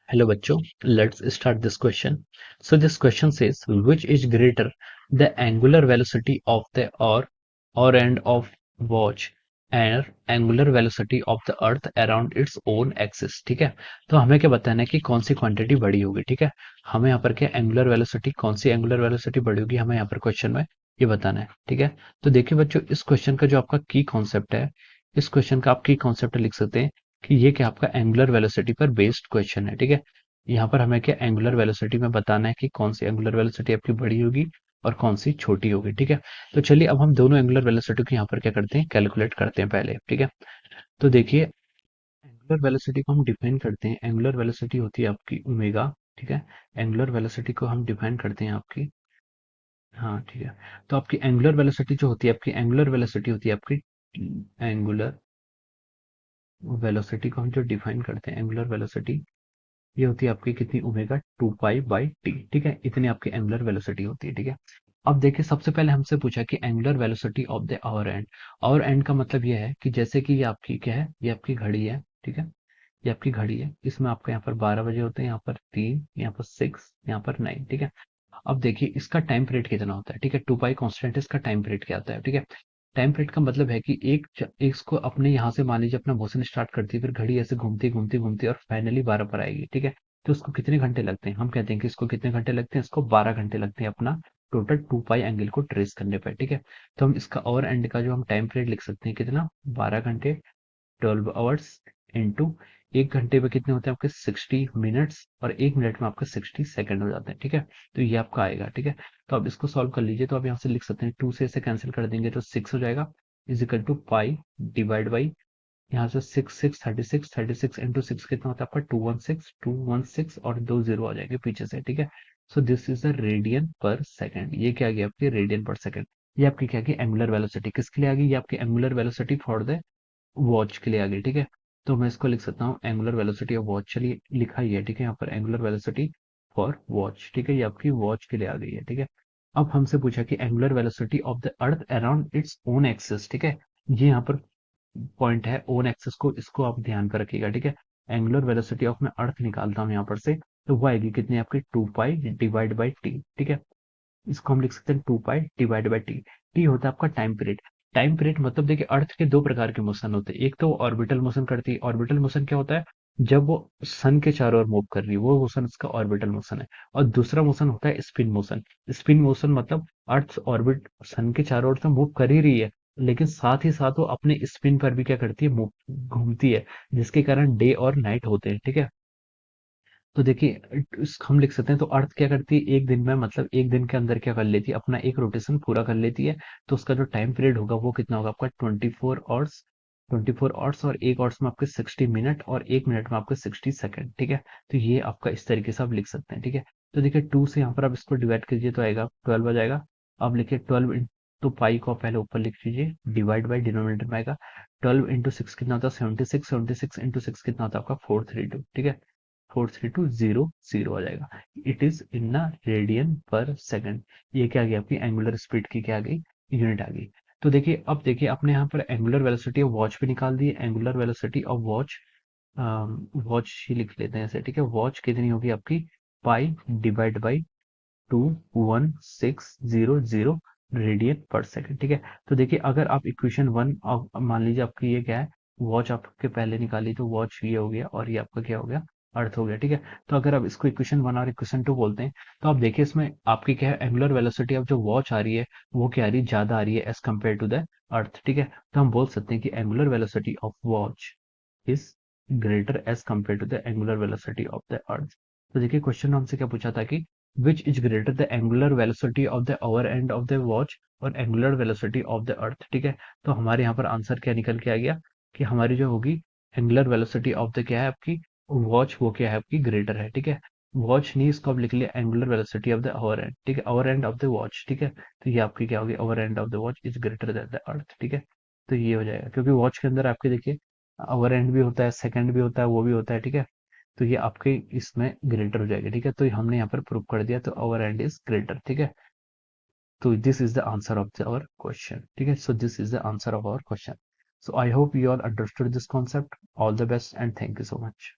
Hello बच्चों, let's start this question. So this question says which is greater, the angular velocity of the or end of watch and angular velocity of the earth around its own axis. ठीक है, तो हमें क्या बताना है कि कौन सी क्वांटिटी बड़ी होगी. ठीक है, हमें यहाँ पर क्या एंगुलर वेलोसिटी, कौन सी एंगुलर वेलोसिटी बड़ी होगी, हमें यहाँ पर क्वेश्चन में ये बताना है. ठीक है, तो देखिए बच्चों, इस क्वेश्चन का जो आपका की कॉन्सेप्ट है, इस क्वेश्चन का आप की कॉन्सेप्ट लिख सकते हैं कि ये क्या आपका एंगुलर वेलोसिटी पर बेस्ड क्वेश्चन है. ठीक है, यहाँ पर हमें क्या एंगुलर वेलोसिटी में बताना है कि कौन सी एंगुलर वेलोसिटी आपकी बड़ी होगी और कौन सी छोटी होगी. ठीक है, तो चलिए अब हम दोनों एंगुलर वेलोसिटी को यहाँ पर क्या करते हैं, कैलकुलेट करते हैं पहले. ठीक है, तो देखिए एंगुलर वेलोसिटी को हम डिफाइन करते हैं. एंगुलर वेलोसिटी होती है आपकी ओमेगा. ठीक है, एंगुलर वेलोसिटी को हम डिफाइन करते हैं आपकी, हाँ ठीक है, तो आपकी एंगुलर वेलोसिटी जो होती है, आपकी एंगुलर वेलोसिटी होती है आपकी, एंगुलर वेलोसिटी को हम जो डिफाइन करते हैं, एंगुलर वेलोसिटी ये होती है आपकी कितनी, ओमेगा 2 पाई बाई टी. ठीक है, इतनी आपकी एंगुलर वेलोसिटी होती है. ठीक है, अब देखिए सबसे पहले हमसे पूछा कि angular velocity of the our and. Our and का मतलब ये है कि जैसे कि ये आपकी क्या है, ये आपकी घड़ी है. ठीक है, ये आपकी घड़ी है, इसमें आपका यहाँ पर 12 बजे होते हैं, यहाँ पर 3, यहाँ पर 6, यहाँ पर 9. ठीक है, अब देखिए इसका टाइम पीरियड कितना होता है. ठीक है, 2 पाई कॉन्स्टेंट, इसका टाइम पीरियड क्या होता है. ठीक है, टाइम पीरियड का मतलब है कि एक इसको अपने यहाँ से मान लीजिए अपना मोशन स्टार्ट करती है, फिर घड़ी ऐसे घूमती घूमती घूमती और फाइनली 12 पर आएगी. ठीक है, तो उसको कितने घंटे लगते हैं, हम कहते हैं कि इसको कितने घंटे लगते हैं, इसको 12 घंटे लगते हैं अपना टोटल 2 पाई एंगल को ट्रेस करने पर. ठीक है, तो हम इसका और एंड का जो हम टाइम पीरियड लिख सकते हैं कितना, 12 घंटे, 12 आवर्स इंटू 1 घंटे में कितने होते हैं आपके 60 मिनट्स, और 1 मिनट में आपके 60 सेकंड हो जाते हैं. ठीक है, तो ये आपका आएगा. ठीक है, तो अब इसको सॉल्व कर लीजिए, तो आप यहाँ से लिख सकते हैं 2 से इसे कैंसिल कर देंगे तो 6 हो जाएगा, is equal to pi divide by, यहाँ से 6 6 36 इंटू 6 कितना होता है आपका 216 और 2 जीरो आ जाएंगे पीछे से. ठीक है, so this is the radian पर सेकंड. ये क्या आ गया आपकी रेडियन पर सेकंड. ये आपकी क्या गई एंगुलर वेलोसिटी, किसके लिए आ गई, ये आपकी angular velocity for the watch के लिए आ गई. ठीक है, तो मैं इसको लिख सकता हूँ एंगुलर वेलोसिटी ऑफ वॉच. चलिए लिखा ही है. ठीक है, यहाँ पर एंगुलर वेलोसिटी फॉर वॉच. ठीक है, ये आपकी वॉच के लिए आ गई है. ठीक है, अब हमसे पूछा कि angular velocity of the earth around its own axis. ठीक है, ये यहाँ पर पॉइंट है ओन एक्सिस को, इसको आप ध्यान पर रखिएगा. ठीक है, एंगुलर वेलोसिटी ऑफ मैं अर्थ निकालता हूँ यहाँ पर से, तो वो आएगी कितनी आपकी 2 पाई डिवाइड बाई टी. ठीक है, इसको हम लिख सकते हैं 2 पाई डिवाइड बाई टी. टी होता है आपका टाइम पीरियड. टाइम पीरियड मतलब देखिए अर्थ के दो प्रकार के मोशन होते हैं, एक तो ऑर्बिटल मोशन करती है. ऑर्बिटल मोशन क्या होता है, जब वो सन के चारों ओर मूव कर रही है, वो मोशन इसका ऑर्बिटल मोशन है. और दूसरा मोशन होता है स्पिन मोशन. स्पिन मोशन मतलब अर्थ ऑर्बिट सन के चारों ओर तो मूव कर ही रही है, लेकिन साथ ही साथ वो अपने स्पिन पर भी क्या करती है, मूव घूमती है, जिसके कारण डे और नाइट होते हैं. ठीक है, तो देखिए हम लिख सकते हैं, तो अर्थ क्या करती है एक दिन में, मतलब एक दिन के अंदर क्या कर लेती है, अपना एक रोटेशन पूरा कर लेती है. तो उसका जो टाइम पीरियड होगा वो कितना होगा आपका 24 आवर्स. 24 आवर्स और 1 आवर्स में आपके 60 मिनट और 1 मिनट में आपके 60 सेकंड. ठीक है, तो ये आपका इस तरीके से आप लिख सकते हैं. ठीक है, तो देखिए 2 से यहाँ पर आप इसको डिवाइड कीजिए तो आएगा 12 आ जाएगा. अब लिखिए 12 तो पाई को आप पहले ऊपर लिख लीजिए, डिवाइड बाई डिनोमिनेटर में आएगा. 12 इंटू 6 कितना होता है 76. 76 इंटू 6 कितना होता है आपका 432. ठीक है, 43200 आ जाएगा. इट इज इन रेडियन पर सेकंड. ये क्या आ गई आपकी एंगुलर स्पीड की क्या आ गई, यूनिट आ गई. तो देखिए अब देखिए अपने यहाँ पर एंगुलर वेलोसिटी ऑफ वॉच भी निकाल दी. Angular velocity of watch, watch ही लिख लेते हैं ऐसे. ठीक है, वॉच कितनी होगी आपकी, पाई डिवाइड बाई 21600 रेडियन पर सेकंड. ठीक है, तो देखिए अगर आप इक्वेशन 1 मान लीजिए आपकी ये क्या है, वॉच आपके पहले निकाली, तो वॉच ये हो गया और ये आपका क्या हो गया, अर्थ हो गया. ठीक है, तो अगर आप इसको इक्वेशन 1 और इक्वेशन 2 बोलते हैं, तो आप देखिए इसमें आपकी क्या है, एंगुलर वेलोसिटी ऑफ जो वॉच आ रही है वो क्या आ रही है, ज्यादा आ रही है as compare to the earth. ठीक है, तो हम बोल सकते हैं कि angular velocity of watch is greater as compare to the angular velocity of the earth. तो देखिए क्वेश्चन हमसे क्या पूछा था कि which is greater the angular velocity of the hour end of the watch और angular velocity of the earth. ठीक है, तो हमारे यहाँ पर आंसर क्या निकल के आ गया कि हमारी जो होगी एंगुलर वेलोसिटी ऑफ द क्या है आपकी वॉच, वो क्या है आपकी ग्रेटर है. ठीक है, वॉच नहीं, इसको आप लिख लिया angular velocity of the our and. ठीक है, our end of the watch. ठीक है, तो ये आपकी क्या होगी, our end of the watch is greater than the earth. ठीक है, तो ये हो जाएगा, क्योंकि वॉच के अंदर आपके देखिए आवर एंड भी होता है, सेकंड भी होता है, वो भी होता है. ठीक है, तो ये आपके इसमें ग्रेटर हो जाएगा. ठीक है, तो हमने यहाँ पर प्रूव कर दिया, तो आवर एंड इज ग्रेटर. ठीक है, तो this is the answer of our question. ठीक है, so this is the answer of our question. So I hope you all understood this concept. All the best and thank you so much.